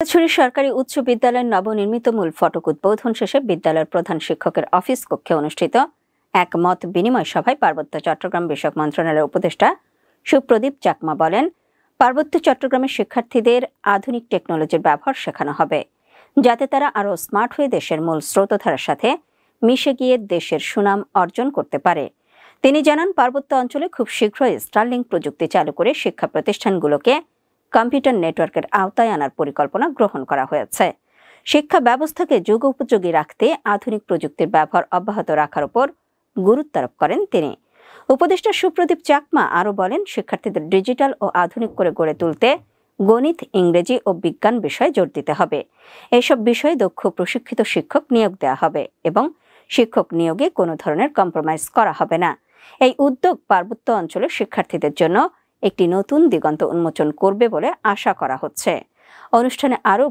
ছড়ি সরকারি উচ্চ বিদ্যালয়ের নবনির্মিত মূল ফটক উদ্বোধন শেষে বিদ্যালয়ের প্রধান শিক্ষকের অফিস কক্ষে অনুষ্ঠিত এক মত বিনিময় সভায় পার্বত্য চট্টগ্রাম বিষয়ক মন্ত্রণালয়ের উপদেষ্টা সুপ্রদীপ চাকমা বলেন, পার্বত্য চট্টগ্রামের শিক্ষার্থীদের আধুনিক টেকনোলজির ব্যবহার শেখানো হবে, যাতে তারা আরও স্মার্ট হয়ে দেশের মূল স্রোতধারার সাথে মিশে গিয়ে দেশের সুনাম অর্জন করতে পারে। তিনি জানান, পার্বত্য অঞ্চলে খুব শীঘ্রই স্টারলিংক প্রযুক্তি চালু করে শিক্ষা প্রতিষ্ঠানগুলোকে কম্পিউটার নেটওয়ার্কের আওতায় আনার পরিকল্পনা গ্রহণ করা হয়েছে। শিক্ষা ব্যবস্থাকে যুগোপযোগী রাখতে আধুনিক প্রযুক্তির ব্যবহার অব্যাহত রাখার উপর গুরুত্ব আরোপ করেন তিনি। উপদেষ্টা সুপ্রদীপ চাকমা আরও বলেন, শিক্ষার্থীদের ডিজিটাল ও আধুনিক করে গড়ে তুলতে গণিত, ইংরেজি ও বিজ্ঞান বিষয়ে জোর দিতে হবে। এসব বিষয়ে দক্ষ প্রশিক্ষিত শিক্ষক নিয়োগ দেওয়া হবে এবং শিক্ষক নিয়োগে কোনো ধরনের কম্প্রোমাইজ করা হবে না। এই উদ্যোগ পার্বত্য অঞ্চলের শিক্ষার্থীদের জন্য একটি নতুন দিগন্ত উন্মোচন করবে বলে আশা করা হচ্ছে। অনুষ্ঠানে আরও